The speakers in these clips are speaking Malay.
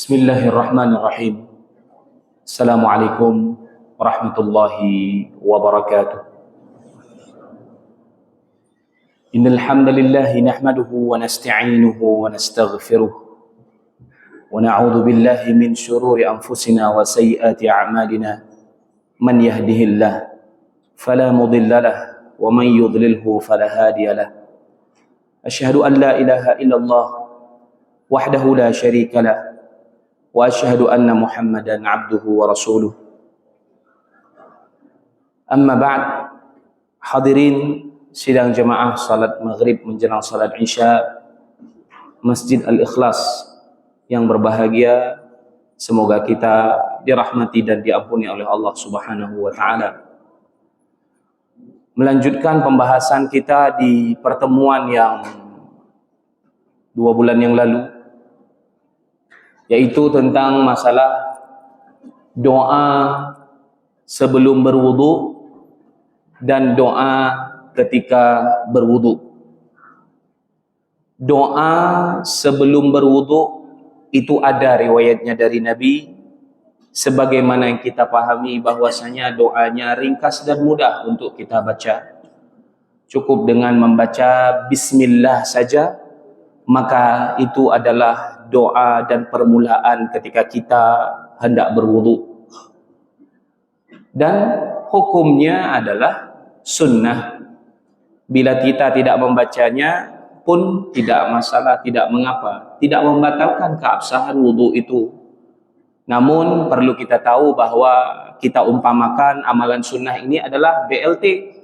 Bismillahirrahmanirrahim. Assalamualaikum warahmatullahi wabarakatuh. Innal hamdalillah nahmaduhu wa nasta'inuhu wa nastaghfiruh wa na'udzu billahi min shururi anfusina wa sayyiati a'malina. Man yahdihillah fala mudilla lahu wa man yudlilhu fala hadiya lahu. Asyhadu an la ilaha illallah wahdahu la syarika lahu wa asyhadu anna Muhammadan abduhu wa rasuluh. Amma ba'd. Hadirin sidang jemaah salat maghrib menjelang salat isya Masjid Al-Ikhlas yang berbahagia, semoga kita dirahmati dan diampuni oleh Allah Subhanahu wa taala. Melanjutkan pembahasan kita di pertemuan yang 2 bulan yang lalu, yaitu tentang masalah doa sebelum berwudu dan doa ketika berwudu. Doa sebelum berwudu itu ada riwayatnya dari Nabi, sebagaimana yang kita pahami bahwasanya doanya ringkas dan mudah untuk kita baca. Cukup dengan membaca bismillah saja, maka itu adalah doa dan permulaan ketika kita hendak berwudu. Dan hukumnya adalah sunnah. Bila kita tidak membacanya pun tidak masalah, tidak mengapa, tidak membatalkan keabsahan wudu itu. Namun perlu kita tahu bahwa kita umpamakan amalan sunnah ini adalah BLT.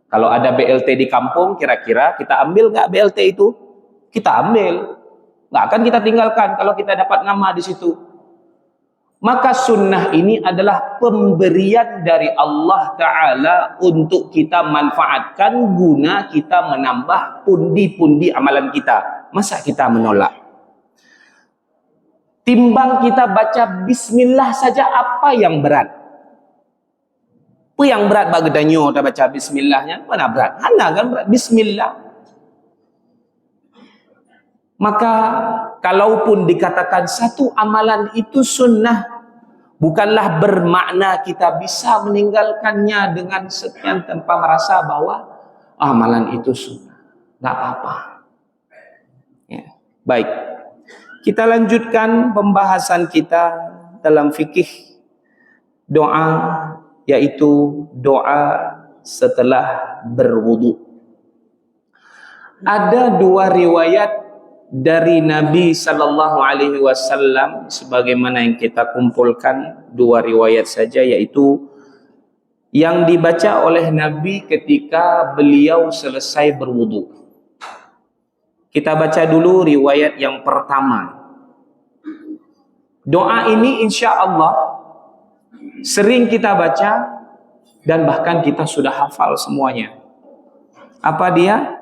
Kalau ada BLT di kampung, kira-kira kita ambil nggak BLT itu? Kita ambil. Nggak akan kita tinggalkan kalau kita dapat nama di situ. Maka sunnah ini adalah pemberian dari Allah Ta'ala untuk kita manfaatkan guna kita menambah pundi-pundi amalan kita. Masa kita menolak? Timbang kita baca bismillah saja, apa yang berat? Apa yang berat bagi danyo kita baca bismillahnya? Mana berat? Hana kan berat bismillah. Maka kalaupun dikatakan satu amalan itu sunnah, bukanlah bermakna kita bisa meninggalkannya dengan sekian tanpa merasa bahwa amalan itu sunnah. Tidak apa-apa. Ya. Baik, kita lanjutkan pembahasan kita dalam fikih doa, yaitu doa setelah berwudu. Ada 2 riwayat dari Nabi sallallahu alaihi wasallam, sebagaimana yang kita kumpulkan 2 riwayat saja, yaitu yang dibaca oleh Nabi ketika beliau selesai berwudu. Kita baca dulu riwayat yang pertama. Doa ini insya Allah sering kita baca dan bahkan kita sudah hafal semuanya. Apa dia?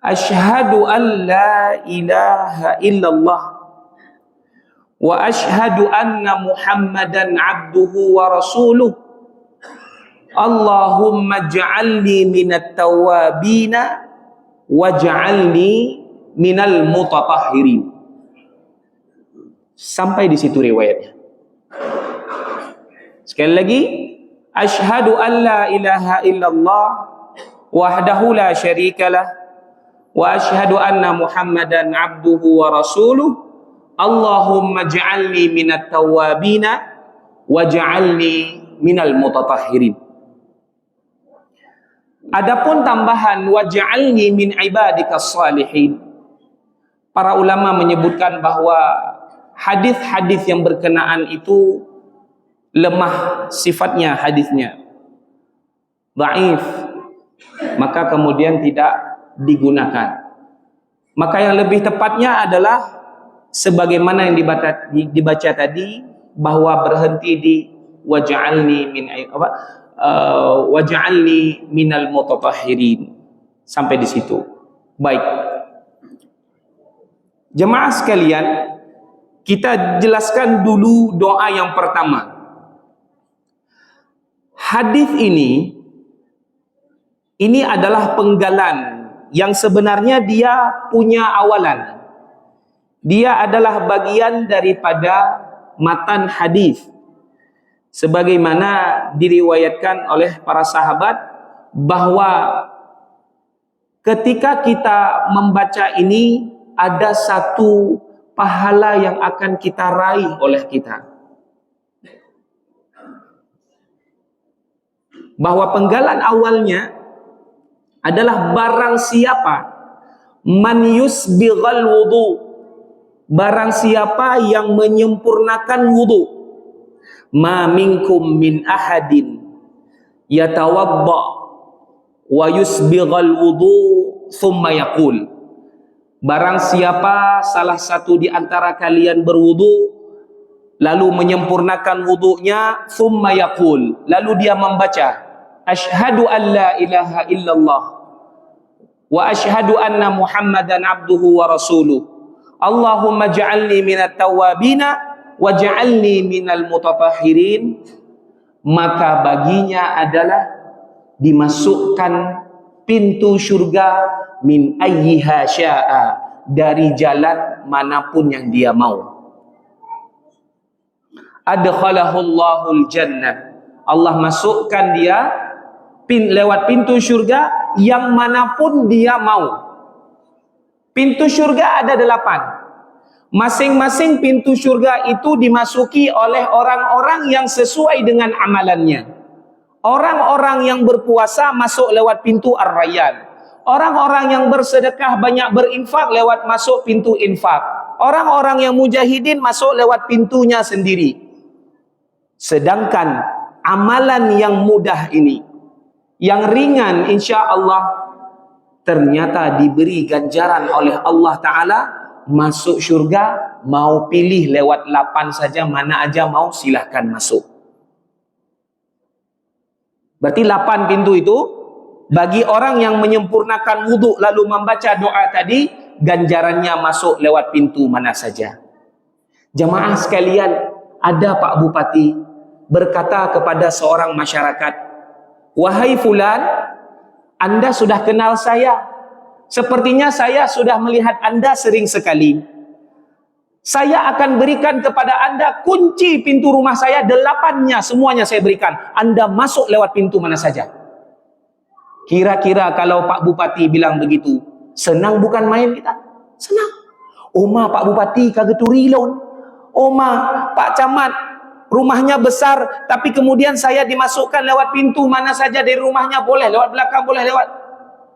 Asyhadu an la ilaha illallah wa asyhadu anna Muhammadan abduhu wa rasuluh. Allahumma ja'alni minat tawabina waj'alni minal mutatahhirin. Sampai di situ riwayatnya. Sekali lagi, asyhadu an la ilaha illallah wahdahu la syarikalah wa asyhadu anna Muhammadan abduhu wa rasuluh. Allahumma ja'alni minat tawabina waj'alni minal mutatahhirin. Adapun tambahan waj'alni min ibadikas salihin, para ulama menyebutkan bahwa hadis-hadis yang berkenaan itu lemah sifatnya, hadisnya dhaif, maka kemudian tidak digunakan. Maka yang lebih tepatnya adalah sebagaimana yang dibaca tadi, bahwa berhenti di waj'alni min waj'alni minal mutatahhirin, sampai di situ. Baik, jemaah sekalian, kita jelaskan dulu doa yang pertama. Hadis ini adalah penggalan yang sebenarnya dia punya awalan. Dia adalah bagian daripada matan hadis, sebagaimana diriwayatkan oleh para sahabat bahwa ketika kita membaca ini ada satu pahala yang akan kita raih oleh kita. Bahwa penggalan awalnya adalah barang siapa man yusbighal wudu, barang siapa yang menyempurnakan wudu, ma minkum min ahadin yatawadda wa yusbighal wudu thumma yaqul, barang siapa salah satu di antara kalian berwudu lalu menyempurnakan wudunya, thumma yaqul, lalu dia membaca asyhadu an la ilaha illallah wa asyhadu anna muhammadan abduhu wa rasuluh, Allahumma ja'alni minat tawabina wa ja'alni minal mutatahhirin, maka baginya adalah dimasukkan pintu syurga min ayyiha sya'a, dari jalan manapun yang dia mau. Adkhalahul jannah, Allah masukkan dia lewat pintu syurga yang manapun dia mau. Pintu syurga ada 8. Masing-masing pintu syurga itu dimasuki oleh orang-orang yang sesuai dengan amalannya. Orang-orang yang berpuasa masuk lewat pintu Ar-Rayyan. Orang-orang yang bersedekah banyak berinfak lewat masuk pintu infak. Orang-orang yang mujahidin masuk lewat pintunya sendiri. Sedangkan amalan yang mudah ini, yang ringan, insya Allah ternyata diberi ganjaran oleh Allah Ta'ala masuk syurga. Mau pilih lewat 8 saja, mana aja mau, silahkan masuk. Berarti 8 pintu itu bagi orang yang menyempurnakan wudhu lalu membaca doa tadi, ganjarannya masuk lewat pintu mana saja. Jamaah sekalian, ada Pak Bupati berkata kepada seorang masyarakat, wahai fulan, Anda sudah kenal saya. Sepertinya saya sudah melihat Anda sering sekali. Saya akan berikan kepada Anda kunci pintu rumah saya, 8-nya semuanya saya berikan. Anda masuk lewat pintu mana saja. Kira-kira kalau Pak Bupati bilang begitu, senang bukan main kita? Senang. Oma Pak Bupati kageturi laun. Oma Pak Camat rumahnya besar, tapi kemudian saya dimasukkan lewat pintu mana saja dari rumahnya, boleh lewat belakang, boleh lewat.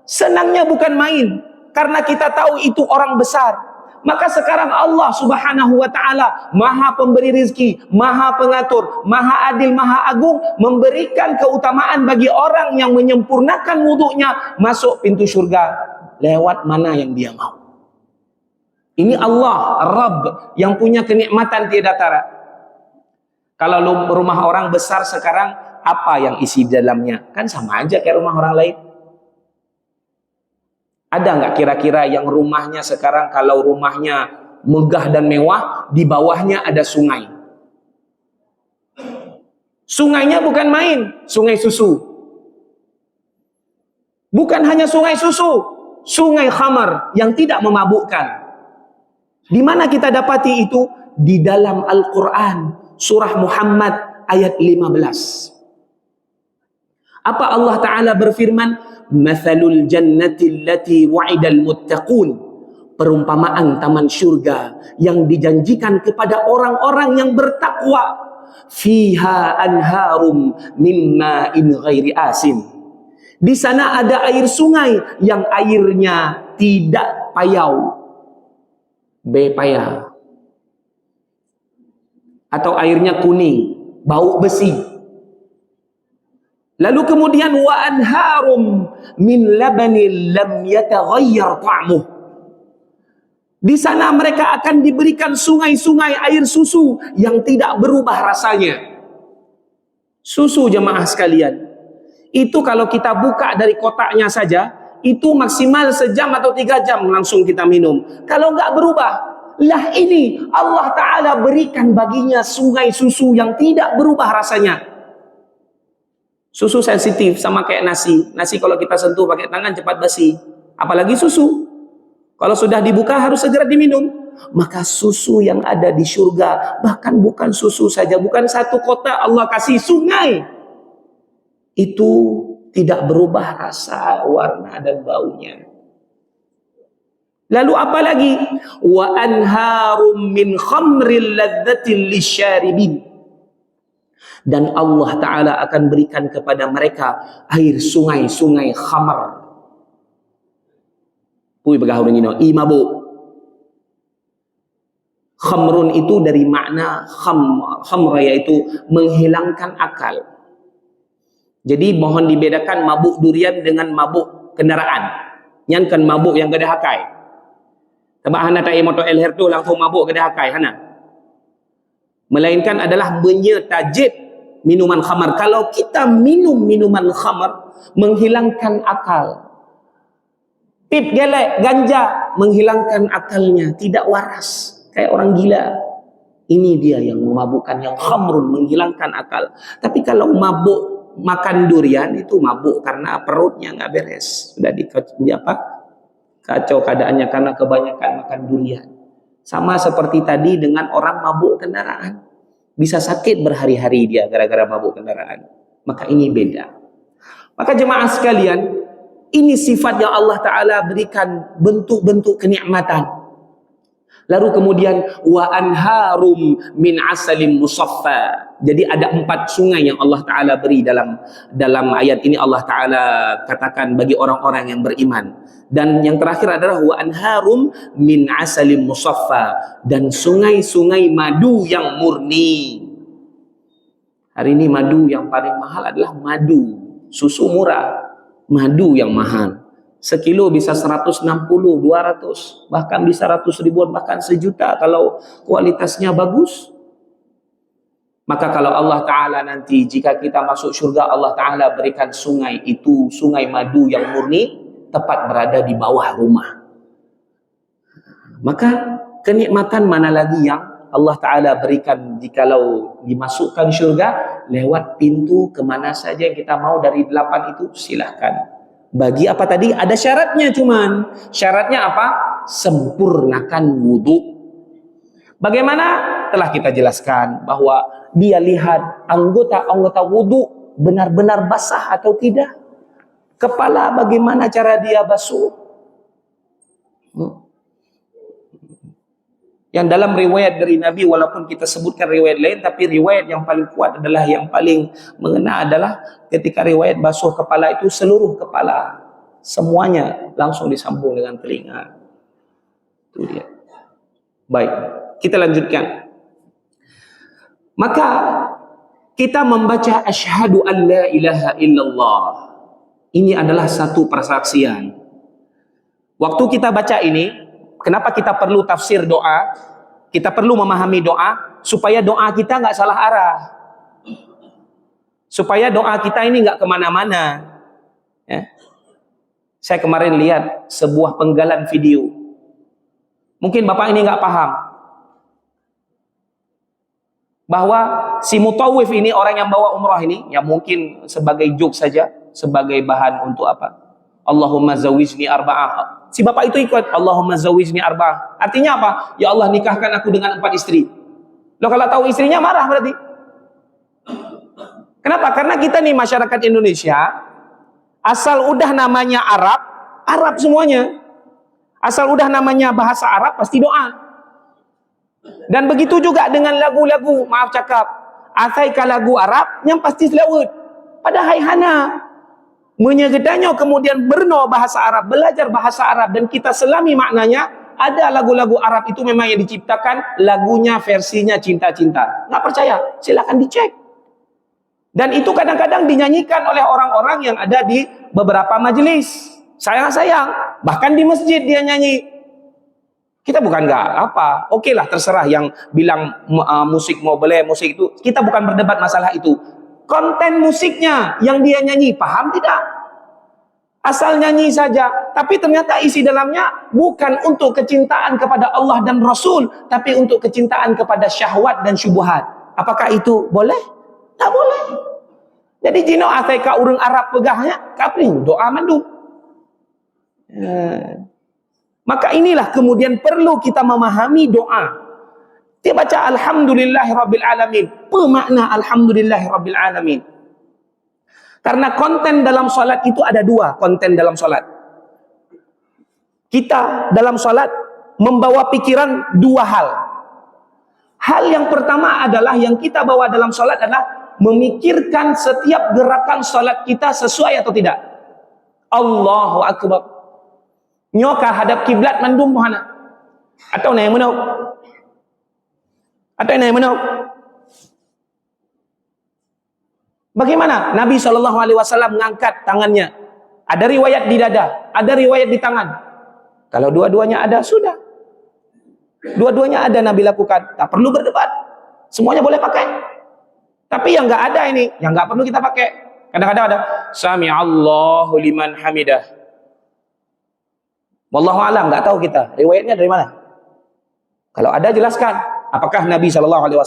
Senangnya bukan main, karena kita tahu itu orang besar. Maka sekarang Allah Subhanahu wa Ta'ala, Maha Pemberi rizki, Maha Pengatur, Maha Adil, Maha Agung, memberikan keutamaan bagi orang yang menyempurnakan wuduknya masuk pintu syurga lewat mana yang dia mau. Ini Allah Rabb yang punya kenikmatan tiada tara. Kalau rumah orang besar sekarang, apa yang isi dalamnya? Kan sama aja kayak rumah orang lain. Ada nggak kira-kira yang rumahnya sekarang, kalau rumahnya megah dan mewah, di bawahnya ada sungai. Sungainya bukan main, sungai susu. Bukan hanya sungai susu, sungai khamar yang tidak memabukkan. Di mana kita dapati itu? Di dalam Al-Quran. Surah Muhammad ayat 15. Apa Allah Ta'ala berfirman? Mathalul jannati allati wa'idal muttaqun. Perumpamaan taman syurga yang dijanjikan kepada orang-orang yang bertakwa. Fiha anharum mimma in ghairi asin. Di sana ada air sungai yang airnya tidak payau. Bepaya. Atau airnya kuning, bau besi. Lalu kemudian wa anharum min labanil lam yataghayyar ta'muh. Di sana mereka akan diberikan sungai-sungai air susu yang tidak berubah rasanya. Susu jemaah sekalian. Itu kalau kita buka dari kotaknya saja, itu maksimal sejam atau 3 jam langsung kita minum. Kalau nggak berubah, lah ini Allah Ta'ala berikan baginya sungai susu yang tidak berubah rasanya. Susu sensitif sama kayak nasi. Nasi kalau kita sentuh pakai tangan cepat basi. Apalagi susu. Kalau sudah dibuka harus segera diminum. maka susu yang ada di syurga, bahkan bukan susu saja, bukan satu kotak Allah kasih sungai, itu tidak berubah rasa, warna dan baunya. Lalu apa lagi? Wa anharum min khamril ladzatin lisyaribin. Dan Allah Ta'ala akan berikan kepada mereka air sungai-sungai khamar. Pui begahun ini no, mabuk. Khamrun itu dari makna khamra, yaitu menghilangkan akal. Jadi mohon dibedakan mabuk durian dengan mabuk kendaraan. Yang kan mabuk yang gede hakai. Sebab hana tak motor elher tu langsung mabuk gede hakai hana. Melainkan adalah menyetajib minuman khamar. Kalau kita minum minuman khamar, menghilangkan akal. Pip gelek, ganja, menghilangkan akalnya, tidak waras, kayak orang gila. Ini dia yang memabukkan, yang khamrun, menghilangkan akal. Tapi kalau mabuk makan durian, itu mabuk karena perutnya nggak beres, sudah kacau keadaannya karena kebanyakan makan durian. Sama seperti tadi dengan orang mabuk kendaraan, bisa sakit berhari-hari dia gara-gara mabuk kendaraan. Maka ini beda. Maka jemaah sekalian, ini sifat yang Allah Ta'ala berikan, bentuk-bentuk kenikmatan. Lalu kemudian wa anharum min asalim musaffa. Jadi ada 4 sungai yang Allah Ta'ala beri dalam ayat ini. Allah Ta'ala katakan bagi orang-orang yang beriman. Dan yang terakhir adalah wa anharum min asalim musaffa, dan sungai-sungai madu yang murni. Hari ini madu yang paling mahal adalah madu. Susu murah, madu yang mahal. Sekilo bisa 160, 200, bahkan bisa 100 ribuan, bahkan sejuta kalau kualitasnya bagus. Maka kalau Allah Ta'ala nanti, jika kita masuk surga, Allah Ta'ala berikan sungai itu, sungai madu yang murni, tepat berada di bawah rumah. Maka kenikmatan mana lagi yang Allah Ta'ala berikan jikalau dimasukkan surga? Lewat pintu kemana saja yang kita mau dari 8 itu, silahkan. Bagi apa tadi? Ada syaratnya, cuman syaratnya apa? Sempurnakan wudhu. Bagaimana? Telah kita jelaskan bahwa dia lihat anggota-anggota wudhu benar-benar basah atau tidak. Kepala bagaimana cara dia basuh. Yang dalam riwayat dari Nabi, walaupun kita sebutkan riwayat lain, tapi riwayat yang paling kuat adalah, yang paling mengena adalah ketika riwayat basuh kepala itu seluruh kepala, semuanya langsung disambung dengan telinga. Itu dia. Baik, kita lanjutkan. Maka kita membaca asyhadu an la ilaha illallah. Ini adalah satu persaksian. Waktu kita baca ini, kenapa kita perlu tafsir doa? Kita perlu memahami doa supaya doa kita nggak salah arah, supaya doa kita ini nggak kemana-mana. Ya. Saya kemarin lihat sebuah penggalan video. Mungkin bapak ini nggak paham bahwa si mutawif ini, orang yang bawa umrah ini, yang mungkin sebagai joke saja, sebagai bahan untuk apa? Allahumma zawijni arba'ah. Si bapak itu ikut Allahumma zawijni arba'ah. Artinya apa? Ya Allah, nikahkan aku dengan 4 istri. Loh, kalau tahu istrinya marah berarti. Kenapa? Karena kita nih masyarakat Indonesia, asal udah namanya Arab, Arab semuanya. Asal udah namanya bahasa Arab, pasti doa. Dan begitu juga dengan lagu-lagu, maaf cakap, asaika lagu Arab, yang pasti selawat. Padahal hana menyegedanya kemudian berno bahasa Arab, belajar bahasa Arab, dan kita selami maknanya. Ada lagu-lagu Arab itu memang yang diciptakan lagunya versinya cinta-cinta. Nggak percaya? Silakan dicek. Dan itu kadang-kadang dinyanyikan oleh orang-orang yang ada di beberapa majelis. Sayang-sayang, bahkan di masjid dia nyanyi. Kita bukan nggak apa, oke lah, terserah yang bilang musik mau boleh, musik itu, kita bukan berdebat masalah itu. Konten musiknya yang dia nyanyi, paham tidak? Asal nyanyi saja, tapi ternyata isi dalamnya bukan untuk kecintaan kepada Allah dan Rasul, tapi untuk kecintaan kepada syahwat dan syubhat. Apakah itu boleh? Tak boleh. Jadi jino asaika urang Arab pegahnya, kapling doa mandu. Maka inilah kemudian perlu kita memahami doa. Dia baca Alhamdulillahirabbil alamin. Pemakna Alhamdulillahirabbil alamin. Karena konten dalam salat itu ada dua konten dalam salat. Kita dalam salat membawa pikiran dua hal. Hal yang pertama adalah yang kita bawa dalam salat adalah memikirkan setiap gerakan salat kita sesuai atau tidak. Allahu akbar. Nyoka hadap kiblat mandum mohana. Atau na yang menau. Atau yang menau. Bagaimana Nabi SAW mengangkat tangannya? Ada riwayat di dada, ada riwayat di tangan. Kalau dua-duanya ada, sudah. Dua-duanya ada Nabi lakukan. Tak perlu berdebat. Semuanya boleh pakai. Tapi yang enggak ada ini, yang enggak perlu kita pakai. Kadang-kadang ada Sami'allahu liman hamidah. Wallahu a'lam, enggak tahu kita riwayatnya dari mana. Kalau ada jelaskan. Apakah Nabi SAW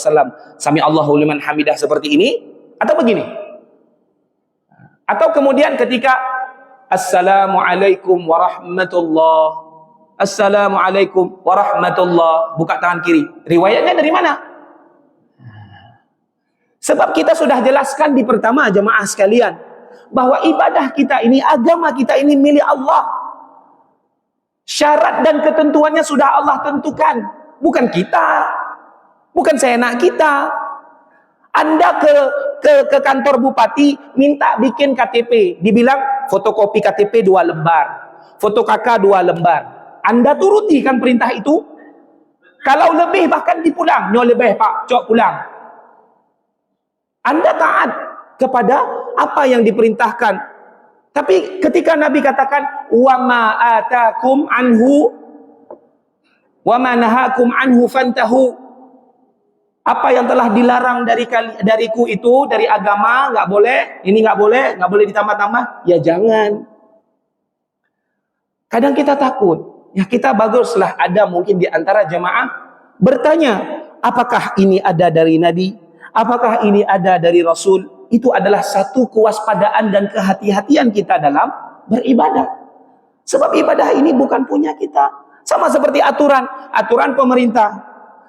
Sami'allahu liman hamidah seperti ini atau begini? Atau kemudian ketika Assalamualaikum warahmatullah, Assalamualaikum warahmatullah, buka tangan kiri. Riwayatnya dari mana? Sebab kita sudah jelaskan di pertama jemaah sekalian bahwa ibadah kita ini, agama kita ini milik Allah. Syarat dan ketentuannya sudah Allah tentukan, bukan kita. Bukan seenak kita. Anda ke kantor bupati minta bikin KTP, dibilang fotokopi KTP 2 lembar, foto KK 2 lembar. Anda turuti kan perintah itu? Kalau lebih bahkan dipulang, nyo lebih pak, cok pulang. Anda taat kepada apa yang diperintahkan. Tapi ketika Nabi katakan wa ma atakum anhu wa ma nahakum anhu fantahu, apa yang telah dilarang dariku itu, dari agama, nggak boleh, ini nggak boleh ditambah-tambah, ya jangan. Kadang kita takut, ya kita baguslah ada mungkin di antara jemaah bertanya, apakah ini ada dari Nabi? Apakah ini ada dari Rasul? Itu adalah satu kewaspadaan dan kehati-hatian kita dalam beribadah. Sebab ibadah ini bukan punya kita. Sama seperti aturan pemerintah.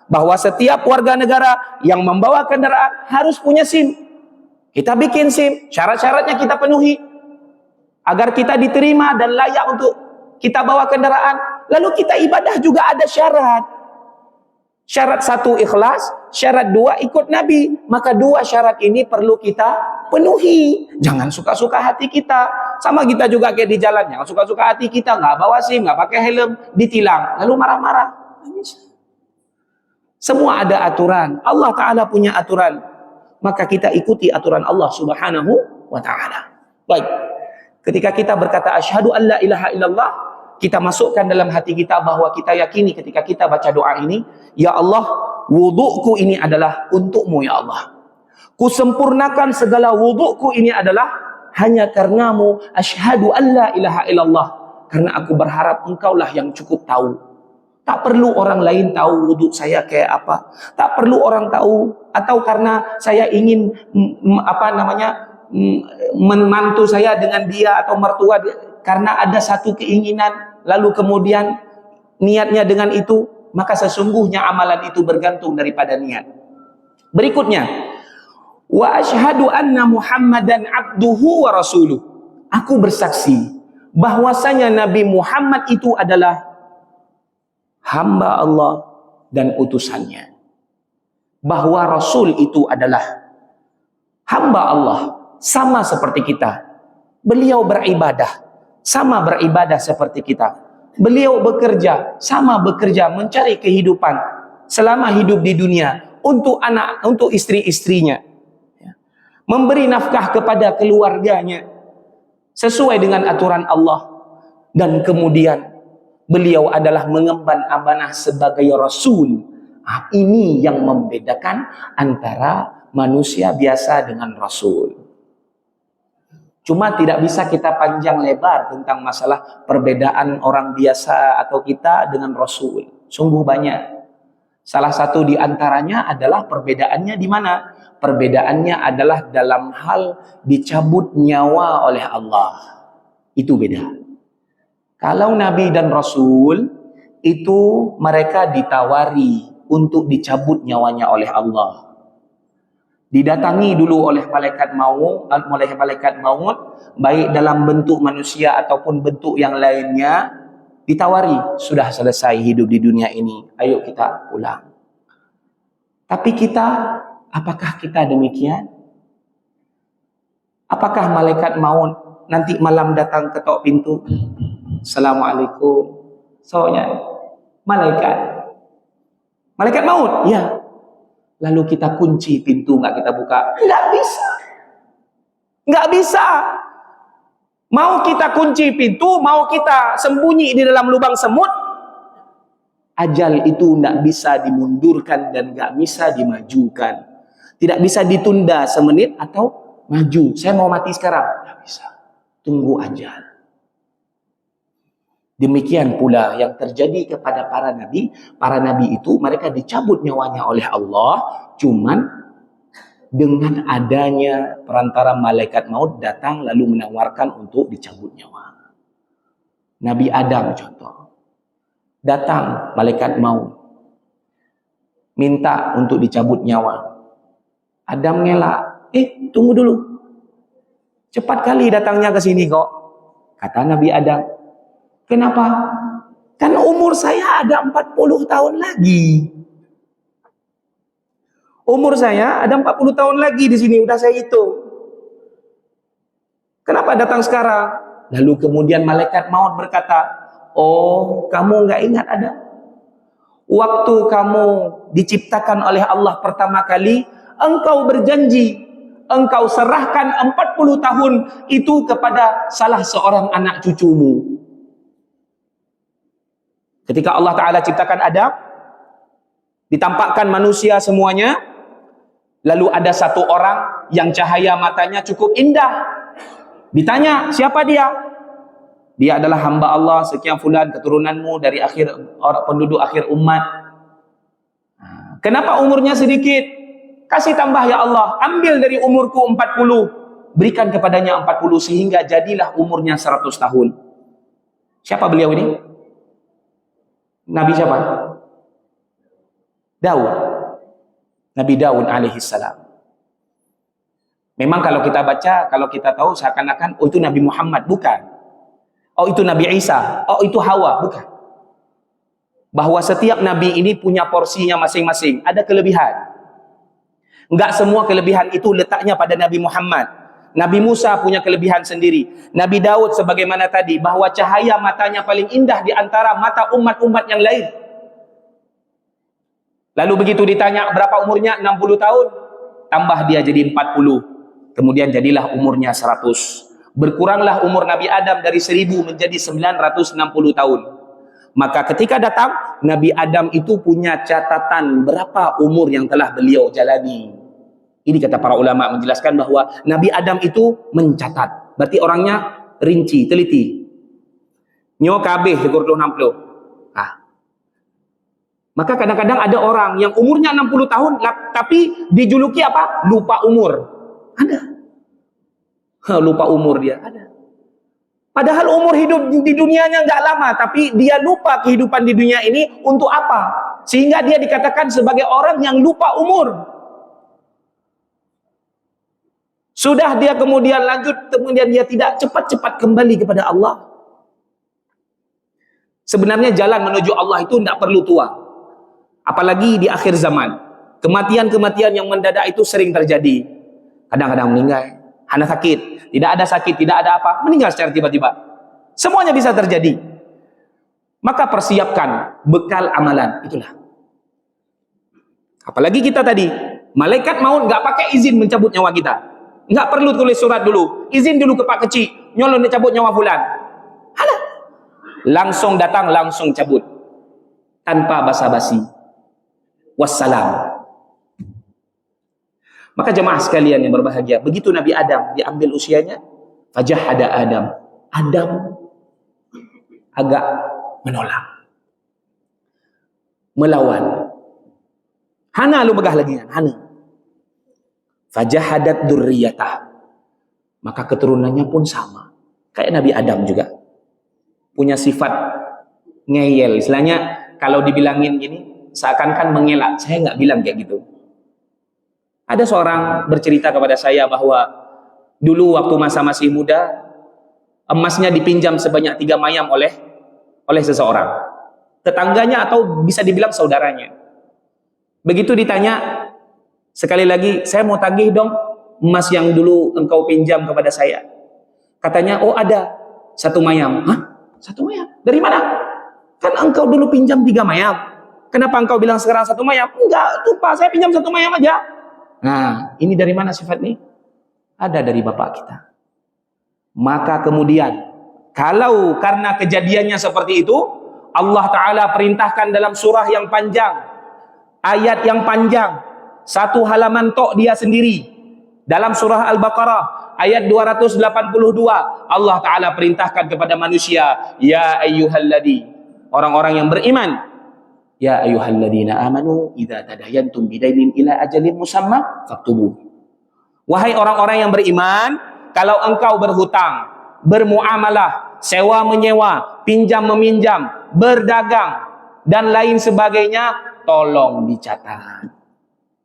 Bahwa setiap warga negara yang membawa kendaraan harus punya SIM. Kita bikin SIM, syarat-syaratnya kita penuhi agar kita diterima dan layak untuk kita bawa kendaraan. Lalu kita ibadah juga ada syarat. Syarat 1 ikhlas, syarat 2 ikut Nabi. Maka 2 syarat ini perlu kita penuhi. Jangan suka-suka hati kita. Sama kita juga kayak di jalan, jangan suka-suka hati kita, nggak bawa SIM, nggak pakai helm, ditilang, lalu marah-marah. Semua ada aturan. Allah Ta'ala punya aturan. Maka kita ikuti aturan Allah Subhanahu wa Ta'ala. Baik. Ketika kita berkata asyhadu an la ilaha illallah, kita masukkan dalam hati kita bahwa kita yakini ketika kita baca doa ini, ya Allah, wudu'ku ini adalah untukmu ya Allah. Kusempurnakan segala wudu'ku ini adalah hanya karenamu. Asyhadu an la ilaha illallah. Karena aku berharap engkaulah yang cukup tahu. Tak perlu orang lain tahu wudhu saya kayak apa. Tak perlu orang tahu. Atau karena saya ingin menantu saya dengan dia atau mertua dia. Karena ada satu keinginan. Lalu kemudian niatnya dengan itu. Maka sesungguhnya amalan itu bergantung daripada niat. Berikutnya. Wa asyhadu anna Muhammadan abduhu wa rasuluh. Aku bersaksi bahwasanya Nabi Muhammad itu adalah hamba Allah dan utusannya. Bahwa Rasul itu adalah hamba Allah, sama seperti kita. Beliau beribadah, sama beribadah seperti kita. Beliau bekerja, sama bekerja, mencari kehidupan selama hidup di dunia untuk anak, untuk istri-istrinya. Memberi nafkah kepada keluarganya sesuai dengan aturan Allah. Dan kemudian beliau adalah mengemban amanah sebagai Rasul. Ini yang membedakan antara manusia biasa dengan Rasul. Cuma tidak bisa kita panjang lebar tentang masalah perbedaan orang biasa atau kita dengan Rasul. Sungguh banyak. Salah satu di antaranya adalah perbedaannya di mana? Perbedaannya adalah dalam hal dicabut nyawa oleh Allah. Itu beda. Kalau Nabi dan Rasul itu mereka ditawari untuk dicabut nyawanya oleh Allah. Didatangi dulu oleh malaikat maut, baik dalam bentuk manusia ataupun bentuk yang lainnya, ditawari, sudah selesai hidup di dunia ini, ayo kita pulang. Tapi kita, apakah kita demikian? Apakah malaikat maut nanti malam datang ketok pintu? Assalamualaikum. Soalnya malaikat maut, ya. Lalu kita kunci pintu, nggak kita buka? Nggak bisa. Nggak bisa. Mau kita kunci pintu, mau kita sembunyi di dalam lubang semut, ajal itu nggak bisa dimundurkan dan nggak bisa dimajukan. Tidak bisa ditunda semenit atau maju. Saya mau mati sekarang. Nggak bisa. Tunggu ajal. Demikian pula yang terjadi kepada para nabi. Para nabi itu mereka dicabut nyawanya oleh Allah, cuman dengan adanya perantara malaikat maut datang lalu menawarkan untuk dicabut nyawa. Nabi Adam contoh. Datang malaikat maut minta untuk dicabut nyawa. Adam ngelak. Tunggu dulu. Cepat kali datangnya ke sini kok. Kata Nabi Adam. Kenapa? Kan umur saya ada 40 tahun lagi. Umur saya ada 40 tahun lagi di sini, udah saya hitung. Kenapa datang sekarang? Lalu kemudian malaikat maut berkata, oh, kamu nggak ingat ada? Waktu kamu diciptakan oleh Allah pertama kali, engkau berjanji, engkau serahkan 40 tahun itu kepada salah seorang anak cucumu. Ketika Allah Ta'ala ciptakan Adam, ditampakkan manusia semuanya, lalu ada satu orang yang cahaya matanya cukup indah. Ditanya, siapa dia? Dia adalah hamba Allah, sekian fulan keturunanmu dari penduduk akhir umat. Kenapa umurnya sedikit? Kasih tambah ya Allah, ambil dari umurku 40, berikan kepadanya 40 sehingga jadilah umurnya 100 tahun. Siapa beliau ini? Nabi siapa? Daud. Nabi Daud alaihi salam. Memang kalau kita baca, kalau kita tahu seakan-akan, oh itu Nabi Muhammad, bukan. Oh itu Nabi Isa, oh itu Hawa, bukan. Bahwa setiap Nabi ini punya porsinya masing-masing, ada kelebihan. Enggak semua kelebihan itu letaknya pada Nabi Muhammad. Nabi Musa punya kelebihan sendiri. Nabi Daud sebagaimana tadi, bahwa cahaya matanya paling indah di antara mata umat-umat yang lain. Lalu begitu ditanya berapa umurnya, 60 tahun. Tambah dia jadi 40. Kemudian jadilah umurnya 100. Berkuranglah umur Nabi Adam dari 1000 menjadi 960 tahun. Maka ketika datang, Nabi Adam itu punya catatan berapa umur yang telah beliau jalani. Ini kata para ulama menjelaskan bahwa Nabi Adam itu mencatat. Berarti orangnya rinci, teliti. Nyo kabeh 60. Maka kadang-kadang ada orang yang umurnya 60 tahun tapi dijuluki apa? Lupa umur. Ada. Lupa umur dia, ada. Padahal umur hidup di dunianya nggak lama, tapi dia lupa kehidupan di dunia ini untuk apa? Sehingga dia dikatakan sebagai orang yang lupa umur. Sudah dia kemudian lanjut, kemudian dia tidak cepat-cepat kembali kepada Allah. Sebenarnya jalan menuju Allah itu tidak perlu tua. Apalagi di akhir zaman. Kematian-kematian yang mendadak itu sering terjadi. Kadang-kadang meninggal, hanya sakit, tidak ada sakit, tidak ada apa, meninggal secara tiba-tiba. Semuanya bisa terjadi. Maka persiapkan bekal amalan, itulah. Apalagi kita tadi, malaikat maut nggak pakai izin mencabut nyawa kita. Nggak perlu tulis surat dulu, izin dulu ke Pak Kecil, nyolong dicabut nyawa fulan. Halah. Langsung datang, langsung cabut. Tanpa basa-basi. Wassalam. Maka jemaah sekalian yang berbahagia, begitu Nabi Adam diambil usianya, fajahada Adam. Adam agak menolak. Melawan. Hana lu begah lagi kan? Hana. Fajahadat dzurriyyatah. Maka keturunannya pun sama. Kayak Nabi Adam juga. Punya sifat ngeyel. Istilahnya kalau dibilangin gini, seakan-akan mengelak. Saya nggak bilang kayak gitu. Ada seorang bercerita kepada saya bahwa dulu waktu masa masih muda, emasnya dipinjam sebanyak 3 mayam oleh seseorang, tetangganya atau bisa dibilang saudaranya. Begitu ditanya, sekali lagi, saya mau tagih dong emas yang dulu engkau pinjam kepada saya. Katanya, oh ada 1 mayam. Hah? 1 mayam? Dari mana? Kan engkau dulu pinjam 3 mayam. Kenapa engkau bilang sekarang 1 mayam? Enggak, tuh Pak, saya pinjam 1 mayam aja. Nah, ini dari mana sifat ini? Ada dari bapak kita. Maka kemudian, kalau karena kejadiannya seperti itu, Allah Ta'ala perintahkan dalam surah yang panjang, ayat yang panjang, 1 halaman tok dia sendiri. Dalam surah Al-Baqarah, ayat 282, Allah Ta'ala perintahkan kepada manusia, ya ayyuhalladzi, orang-orang yang beriman, ya ayyuhalladzina amanu idza tadayantum bidainin ila ajalin musamma faktubuh. Wahai orang-orang yang beriman, kalau engkau berhutang, bermuamalah, sewa menyewa, pinjam meminjam, berdagang dan lain sebagainya, tolong dicatat.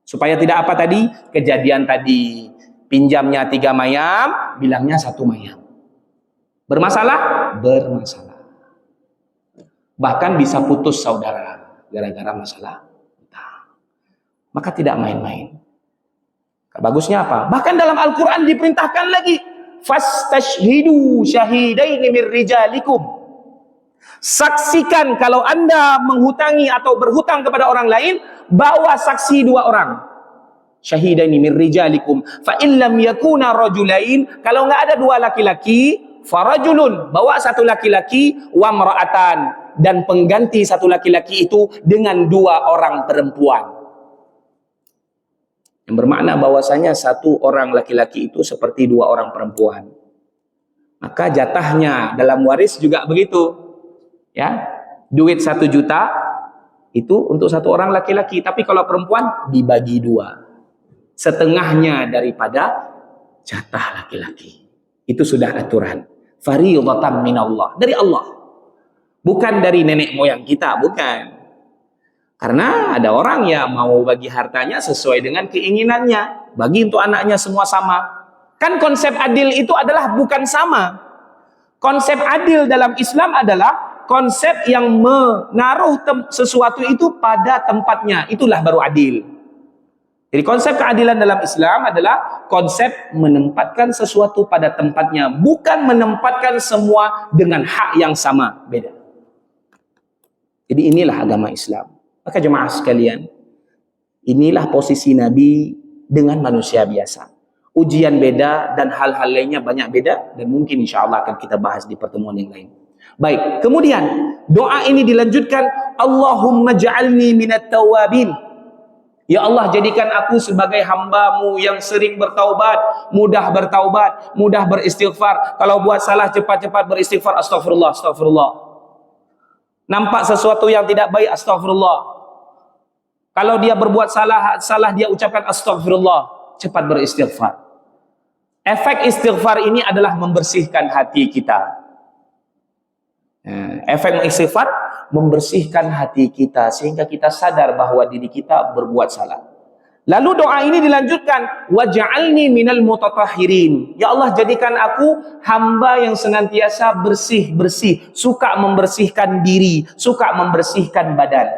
Supaya tidak apa tadi? Kejadian tadi, pinjamnya 3 mayam, bilangnya 1 mayam. Bermasalah? Bermasalah. Bahkan bisa putus saudara gara-gara masalah hutang. Maka tidak main-main. Bagusnya apa? Bahkan dalam Al-Quran diperintahkan lagi, fastashhidu syahidaini min rijalikum. Saksikan kalau anda menghutangi atau berhutang kepada orang lain, bawa saksi 2 orang. Syahidaini min rijalikum. Fa in lam yakuna rajulain, kalau enggak ada 2 laki-laki, farajulun, bawa 1 laki-laki, wa mar'atan, dan pengganti 1 laki-laki itu dengan 2 orang perempuan. Yang bermakna bahwasanya 1 orang laki-laki itu seperti 2 orang perempuan. Maka jatahnya dalam waris juga begitu. Ya, duit 1 juta itu untuk 1 orang laki-laki, tapi kalau perempuan dibagi 2. Setengahnya daripada jatah laki-laki. Itu sudah aturan. Fariidatan minallah, dari Allah. Bukan dari nenek moyang kita, bukan. Karena ada orang yang mau bagi hartanya sesuai dengan keinginannya. Bagi untuk anaknya semua sama. Kan konsep adil itu adalah bukan sama. Konsep adil dalam Islam adalah konsep yang menaruh sesuatu itu pada tempatnya. Itulah baru adil. Jadi konsep keadilan dalam Islam adalah konsep menempatkan sesuatu pada tempatnya. Bukan menempatkan semua dengan hak yang sama. Beda. Jadi inilah agama Islam. Maka jemaah sekalian, inilah posisi Nabi dengan manusia biasa. Ujian beda dan hal-hal lainnya banyak beda, dan mungkin insya Allah akan kita bahas di pertemuan yang lain. Baik, kemudian doa ini dilanjutkan, Allahumma ja'alni minat tawabin. Ya Allah, jadikan aku sebagai hamba-Mu yang sering bertaubat, mudah beristighfar. Kalau buat salah cepat-cepat beristighfar, astagfirullah, astagfirullah. Nampak sesuatu yang tidak baik, astagfirullah. Kalau dia berbuat salah dia ucapkan astagfirullah, cepat beristighfar. Efek istighfar ini adalah membersihkan hati kita. Efek istighfar membersihkan hati kita sehingga kita sadar bahwa diri kita berbuat salah. Lalu doa ini dilanjutkan, waj'alni minal mutatahhirin. Ya Allah, jadikan aku hamba yang senantiasa bersih-bersih, suka membersihkan diri, suka membersihkan badan.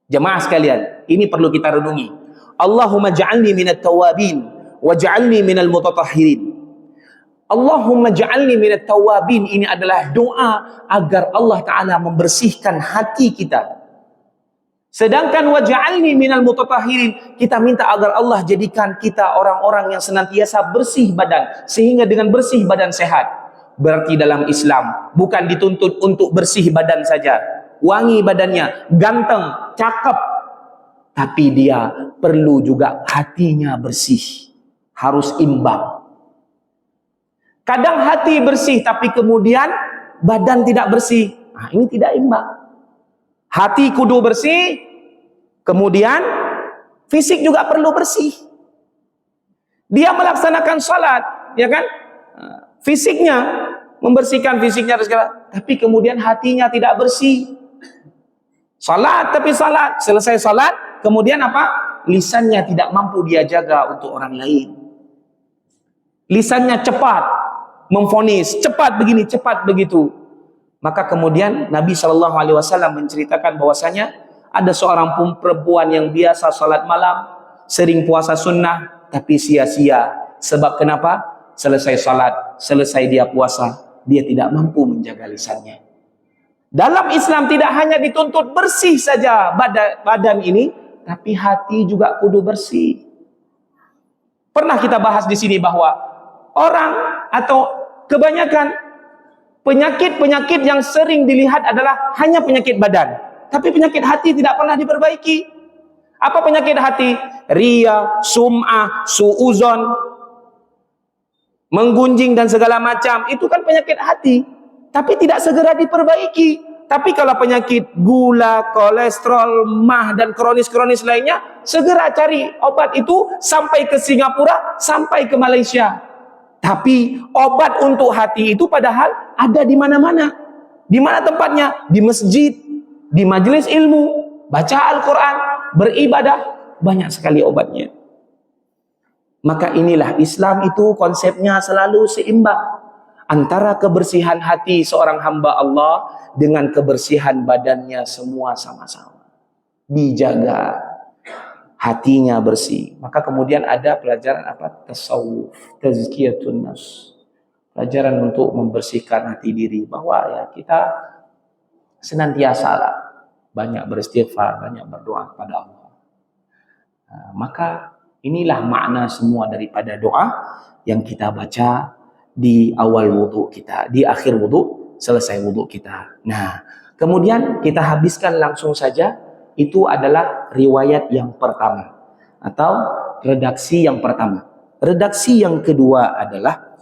Jemaah sekalian, ini perlu kita renungi. Allahumma ja'alni minat tawabin waj'alni minal mutatahhirin. Allahumma ja'alni minat tawabin, ini adalah doa agar Allah Ta'ala membersihkan hati kita. Sedangkan waj'alni minal mutatahhirin, kita minta agar Allah jadikan kita orang-orang yang senantiasa bersih badan, sehingga dengan bersih badan sehat. Berarti dalam Islam bukan dituntut untuk bersih badan saja, wangi badannya, ganteng, cakep, tapi dia perlu juga hatinya bersih, harus imbang. Kadang hati bersih tapi kemudian badan tidak bersih. Nah, ini tidak imbang. Hati kudu bersih, kemudian fisik juga perlu bersih. Dia melaksanakan salat, ya kan? Fisiknya membersihkan fisiknya dan segala, tapi kemudian hatinya tidak bersih. Salat tapi salat, selesai salat, kemudian apa? Lisannya tidak mampu dia jaga untuk orang lain. Lisannya cepat memvonis, cepat begini, cepat begitu. Maka kemudian Nabi SAW menceritakan bahwasanya ada seorang perempuan yang biasa salat malam, sering puasa sunnah, tapi sia-sia. Sebab kenapa? Selesai salat, selesai dia puasa, dia tidak mampu menjaga lisannya. Dalam Islam tidak hanya dituntut bersih saja badan ini, tapi hati juga kudu bersih. Pernah kita bahas di sini bahwa orang atau kebanyakan penyakit-penyakit yang sering dilihat adalah hanya penyakit badan, tapi penyakit hati tidak pernah diperbaiki. Apa penyakit hati? Riya, sum'ah, su'uzon, menggunjing dan segala macam. Itu kan penyakit hati, tapi tidak segera diperbaiki. Tapi kalau penyakit gula, kolesterol, mah dan kronis-kronis lainnya, segera cari obat itu sampai ke Singapura, sampai ke Malaysia. Tapi obat untuk hati itu padahal ada di mana-mana. Di mana tempatnya? Di masjid, di majelis ilmu, baca Al-Quran, beribadah, banyak sekali obatnya. Maka inilah Islam itu konsepnya selalu seimbang antara kebersihan hati seorang hamba Allah dengan kebersihan badannya, semua sama-sama dijaga, hatinya bersih. Maka kemudian ada pelajaran apa? Tasawuf, tazkiyatun nafs, pelajaran untuk membersihkan hati diri, bahwa ya kita senantiasa lah banyak beristighfar, banyak berdoa kepada Allah. Maka inilah makna semua daripada doa yang kita baca di awal wudhu kita, di akhir wudhu, selesai wudhu kita. Nah, kemudian kita habiskan langsung saja. Itu adalah riwayat yang pertama atau redaksi yang pertama. Redaksi yang kedua adalah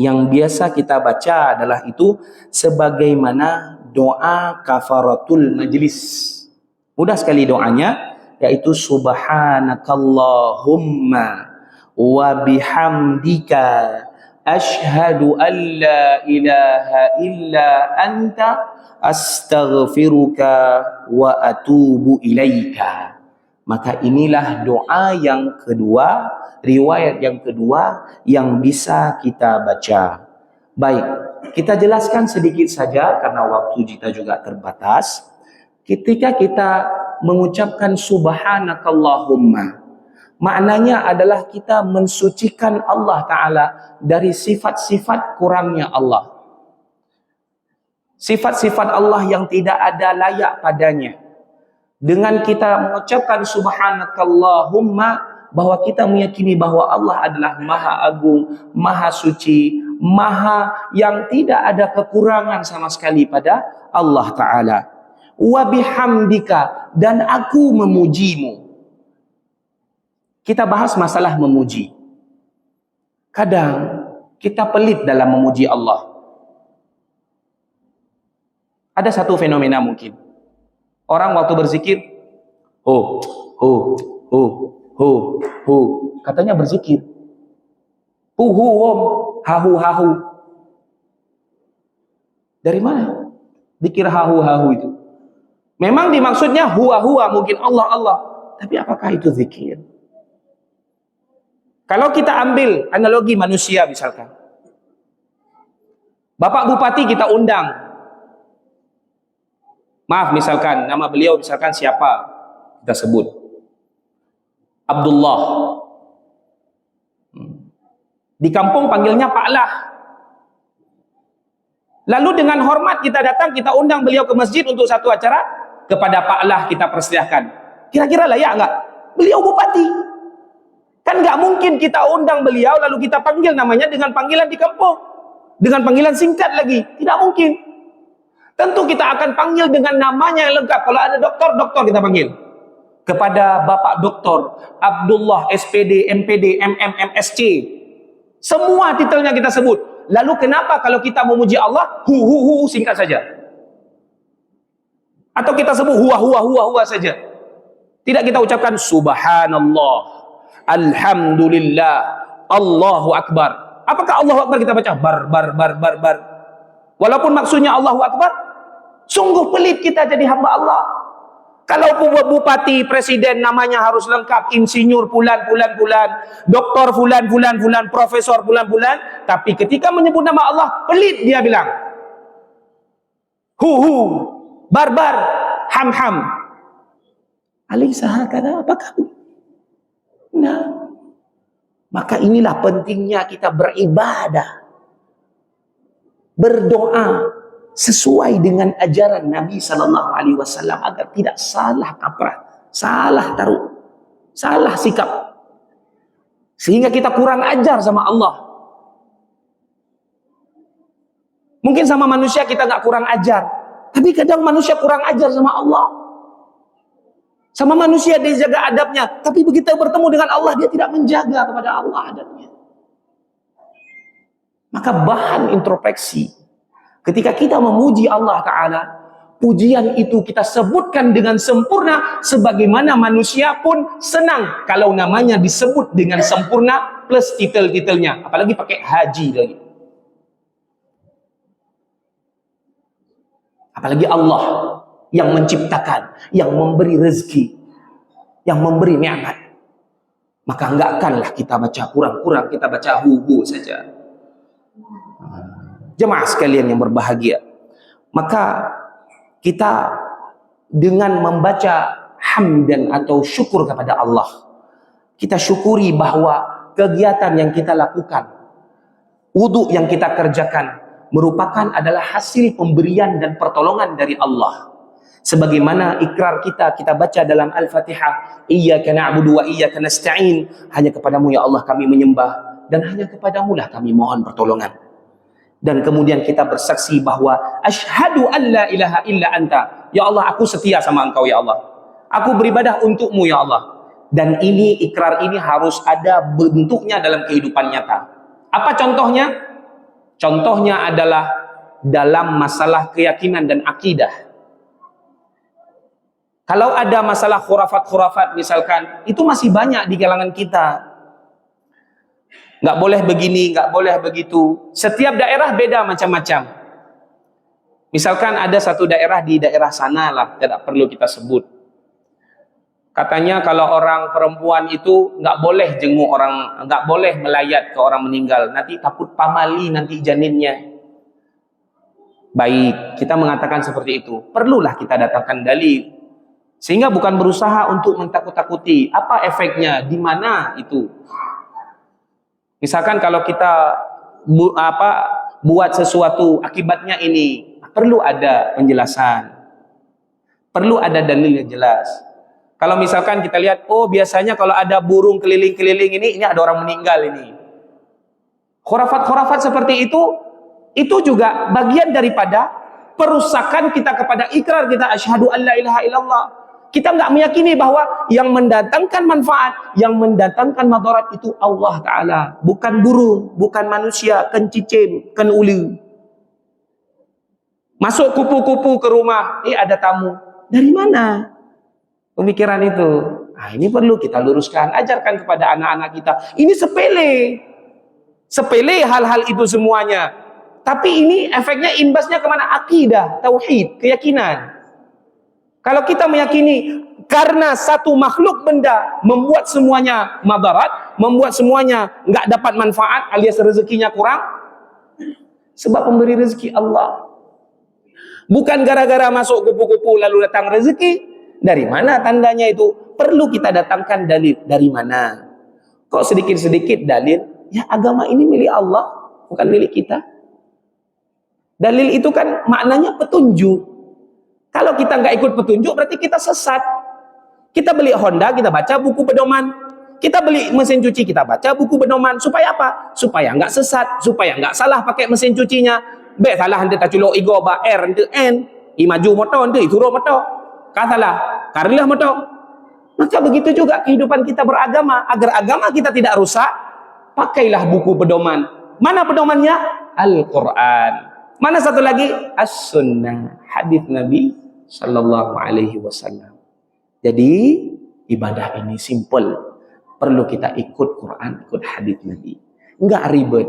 yang biasa kita baca adalah itu sebagaimana doa kafaratul majlis. Mudah sekali doanya, yaitu subhanakallahumma wa bihamdika asyhadu an la ilaha illa anta astaghfiruka wa atubu ilaika. Maka inilah doa yang kedua, riwayat yang kedua yang bisa kita baca. Baik, kita jelaskan sedikit saja karena waktu kita juga terbatas. Ketika kita mengucapkan subhanakallahumma, maknanya adalah kita mensucikan Allah Ta'ala dari sifat-sifat kurangnya Allah. Sifat-sifat Allah yang tidak ada layak padanya. Dengan kita mengucapkan subhanakallahumma, bahwa kita meyakini bahwa Allah adalah maha agung, maha suci, maha yang tidak ada kekurangan sama sekali pada Allah Ta'ala. Wa bihamdika, dan aku memujimu. Kita bahas masalah memuji. Kadang kita pelit dalam memuji Allah. Ada satu fenomena mungkin. Orang waktu berzikir, ho, ho, ho, ho, ho, katanya berzikir. Hu, hu, hum, hahu, hahu. Dari mana? Dikira hahu, hahu itu. Memang dimaksudnya huwa, huwa, mungkin Allah, Allah. Tapi apakah itu zikir? Kalau kita ambil analogi manusia misalkan. Bapak Bupati kita undang. Maaf misalkan, nama beliau misalkan siapa? Kita sebut. Abdullah. Di kampung panggilnya Pak Lah. Lalu dengan hormat kita datang, kita undang beliau ke masjid untuk satu acara. Kepada Pak Lah kita persilahkan. Kira-kira layak enggak? Beliau bupati. Kan nggak mungkin kita undang beliau lalu kita panggil namanya dengan panggilan di kampung, dengan panggilan singkat lagi. Tidak mungkin. Tentu kita akan panggil dengan namanya yang lengkap. Kalau ada doktor, doktor kita panggil. Kepada Bapak Doktor Abdullah SPD, MPD, MM, MSc. Semua titelnya kita sebut. Lalu kenapa kalau kita memuji Allah, hu singkat saja? Atau kita sebut huwa saja? Tidak kita ucapkan subhanallah, alhamdulillah, Allahu Akbar. Apakah Allahu Akbar kita baca bar? Walaupun maksudnya Allahu Akbar, sungguh pelit kita jadi hamba Allah. Kalau bupati, presiden namanya harus lengkap, insinyur fulan, doktor fulan, profesor fulan, tapi ketika menyebut nama Allah, pelit dia bilang. Hu, bar, ham. Alaysa hakadha, apakah? Nah, maka inilah pentingnya kita beribadah, berdoa sesuai dengan ajaran Nabi sallallahu alaihi wasallam agar tidak salah kaprah, salah taruh, salah sikap, sehingga kita kurang ajar sama Allah. Mungkin sama manusia kita nggak kurang ajar, tapi kadang manusia kurang ajar sama Allah. Sama manusia dia jaga adabnya, tapi begitu bertemu dengan Allah dia tidak menjaga kepada Allah adabnya. Maka bahan introspeksi ketika kita memuji Allah Ta'ala, pujian itu kita sebutkan dengan sempurna, sebagaimana manusia pun senang kalau namanya disebut dengan sempurna plus titel-titelnya, apalagi pakai haji lagi. Apalagi Allah yang menciptakan, yang memberi rezeki, yang memberi nikmat. Maka enggakkanlah kita baca kurang-kurang, kita baca hu saja. Jemaah sekalian yang berbahagia, maka kita dengan membaca hamdan atau syukur kepada Allah, kita syukuri bahwa kegiatan yang kita lakukan, wudu yang kita kerjakan, merupakan adalah hasil pemberian dan pertolongan dari Allah. Sebagaimana ikrar kita baca dalam Al-Fatihah, iyyaka na'budu wa iyyaka nasta'in, hanya kepadamu ya Allah kami menyembah, dan hanya kepadamu lah kami mohon pertolongan. Dan kemudian kita bersaksi bahwa asyhadu an la ilaha illa anta, ya Allah aku setia sama engkau ya Allah, aku beribadah untukmu ya Allah. Dan ini, ikrar ini harus ada bentuknya dalam kehidupan nyata. Apa contohnya? Contohnya adalah dalam masalah keyakinan dan akidah. Kalau ada masalah khurafat misalkan, itu masih banyak di kalangan kita. Nggak boleh begini, nggak boleh begitu. Setiap daerah beda macam-macam. Misalkan ada satu daerah di daerah sana lah, tidak perlu kita sebut. Katanya kalau orang perempuan itu nggak boleh jenguk orang, nggak boleh melayat ke orang meninggal, nanti takut pamali nanti janinnya. Baik, kita mengatakan seperti itu. Perlulah kita datangkan dalil, sehingga bukan berusaha untuk mentakut-takuti. Apa efeknya? Di mana itu? Misalkan kalau kita buat sesuatu, akibatnya ini, perlu ada penjelasan, perlu ada dalil yang jelas. Kalau misalkan kita lihat, oh biasanya kalau ada burung keliling-keliling ini ada orang meninggal ini. Khurafat-khurafat seperti itu juga bagian daripada perusakan kita kepada ikrar kita, asyhadu an la ilaha illallah. Kita nggak meyakini bahwa yang mendatangkan manfaat, yang mendatangkan madarat itu Allah Ta'ala, bukan burung, bukan manusia, kan cicim, kan ulu. Masuk kupu-kupu ke rumah, ada tamu. Dari mana pemikiran itu? Nah, ini perlu kita luruskan, ajarkan kepada anak-anak kita. Ini sepele hal-hal itu semuanya. Tapi ini efeknya, imbasnya kemana? Akidah, tauhid, keyakinan. Kalau kita meyakini karena satu makhluk benda membuat semuanya madarat, membuat semuanya nggak dapat manfaat alias rezekinya kurang, sebab pemberi rezeki Allah. Bukan gara-gara masuk kupu-kupu lalu datang rezeki. Dari mana tandanya itu? Perlu kita datangkan dalil. Dari mana? Kok sedikit-sedikit dalil? Ya agama ini milik Allah, bukan milik kita. Dalil itu kan maknanya petunjuk. Kalau kita nggak ikut petunjuk berarti kita sesat. Kita beli Honda, kita baca buku pedoman. Kita beli mesin cuci, kita baca buku pedoman. Supaya apa? Supaya nggak sesat, supaya nggak salah pakai mesin cucinya. Salah hendak tak culok igo ba R hendak N. Maju motor hendak turun motor. Katalah, karilah motor. Maka begitu juga kehidupan kita beragama. Agar agama kita tidak rusak, pakailah buku pedoman. Mana pedomannya? Al-Quran. Mana satu lagi? As-Sunnah, hadis Nabi Sallallahu Alaihi Wasallam. Jadi ibadah ini simple. Perlu kita ikut Quran, ikut hadis Nabi. Enggak ribet.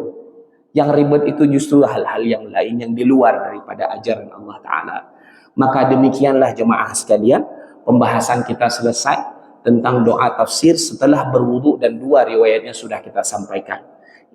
Yang ribet itu justru hal-hal yang lain yang di luar daripada ajaran Allah Ta'ala. Maka demikianlah jemaah sekalian, pembahasan kita selesai tentang doa tafsir setelah berwudu dan 2 riwayatnya sudah kita sampaikan.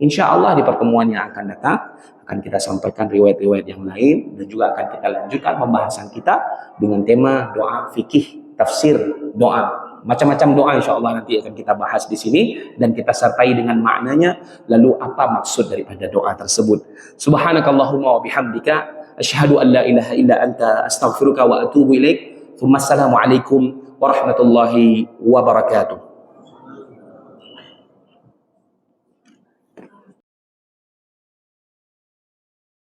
Insya Allah di pertemuan yang akan datang akan kita sampaikan riwayat-riwayat yang lain dan juga akan kita lanjutkan pembahasan kita dengan tema doa fikih, tafsir doa. Macam-macam doa insya Allah nanti akan kita bahas di sini dan kita sertai dengan maknanya, lalu apa maksud daripada doa tersebut. Subhanakallahumma wa bihamdika asyhadu an la ilaha illa anta astaghfiruka wa atubu ilaik. Assalamualaikum warahmatullahi wabarakatuh.